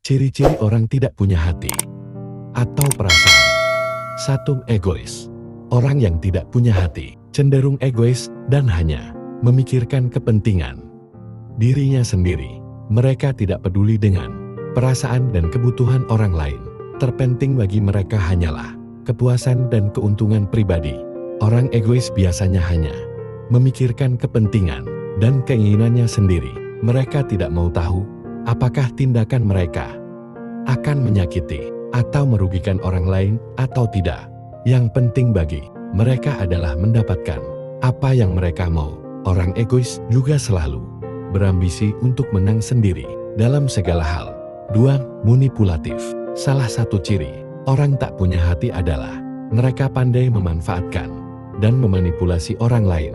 Ciri-ciri orang tidak punya hati atau perasaan. 1. Egois. Orang yang tidak punya hati cenderung egois dan hanya memikirkan kepentingan dirinya sendiri. Mereka tidak peduli dengan perasaan dan kebutuhan orang lain. Terpenting bagi mereka hanyalah kepuasan dan keuntungan pribadi. Orang egois biasanya hanya memikirkan kepentingan dan keinginannya sendiri. Mereka tidak mau tahu apakah tindakan mereka akan menyakiti atau merugikan orang lain atau tidak. Yang penting bagi mereka adalah mendapatkan apa yang mereka mau. Orang egois juga selalu berambisi untuk menang sendiri dalam segala hal. 2. Manipulatif. Salah satu ciri orang tak punya hati adalah mereka pandai memanfaatkan dan memanipulasi orang lain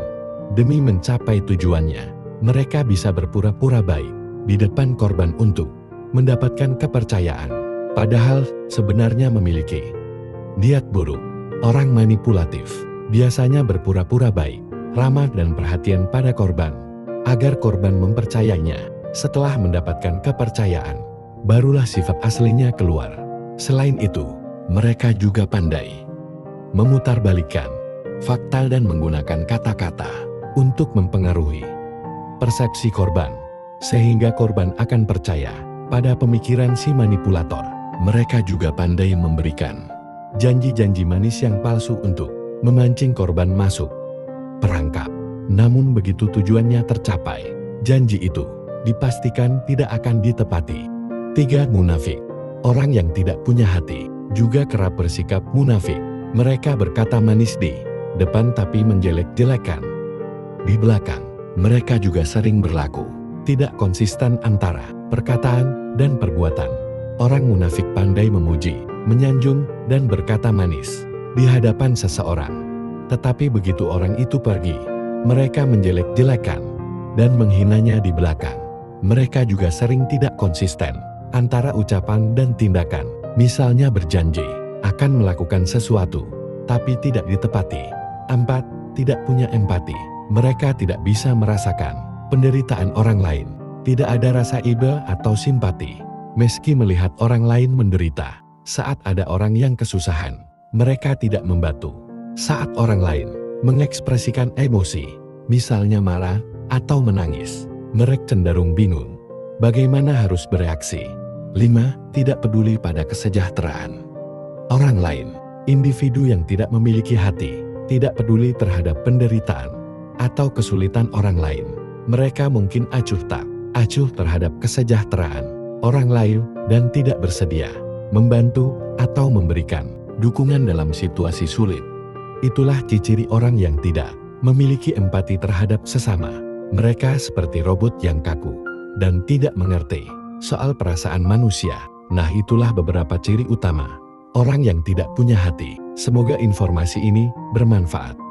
demi mencapai tujuannya. Mereka bisa berpura-pura baik di depan korban untuk mendapatkan kepercayaan, padahal sebenarnya memiliki niat buruk. Orang manipulatif biasanya berpura-pura baik, ramah dan perhatian pada korban, agar korban mempercayainya. Setelah mendapatkan kepercayaan, barulah sifat aslinya keluar. Selain itu, mereka juga pandai memutarbalikkan fakta dan menggunakan kata-kata untuk mempengaruhi persepsi korban, sehingga korban akan percaya pada pemikiran si manipulator. Mereka juga pandai memberikan janji-janji manis yang palsu untuk memancing korban masuk perangkap. Namun begitu tujuannya tercapai, janji itu dipastikan tidak akan ditepati. 3. Munafik. Orang yang tidak punya hati juga kerap bersikap munafik. Mereka berkata manis di depan tapi menjelek-jelekan di belakang. Mereka juga sering berlaku tidak konsisten antara perkataan dan perbuatan. Orang munafik pandai memuji, menyanjung, dan berkata manis di hadapan seseorang. Tetapi begitu orang itu pergi, mereka menjelek-jelekan dan menghinanya di belakang. Mereka juga sering tidak konsisten antara ucapan dan tindakan. Misalnya berjanji akan melakukan sesuatu, tapi tidak ditepati. 4. Tidak punya empati. Mereka tidak bisa merasakan penderitaan orang lain. Tidak ada rasa iba atau simpati. Meski melihat orang lain menderita, saat ada orang yang kesusahan, mereka tidak membantu. Saat orang lain mengekspresikan emosi, misalnya marah atau menangis, mereka cenderung bingung bagaimana harus bereaksi. 5. Tidak peduli pada kesejahteraan orang lain. Individu yang tidak memiliki hati tidak peduli terhadap penderitaan atau kesulitan orang lain. Mereka mungkin acuh tak acuh terhadap kesejahteraan orang lain dan tidak bersedia membantu atau memberikan dukungan dalam situasi sulit. Itulah ciri orang yang tidak memiliki empati terhadap sesama. Mereka seperti robot yang kaku dan tidak mengerti soal perasaan manusia. Nah, itulah beberapa ciri utama orang yang tidak punya hati. Semoga informasi ini bermanfaat.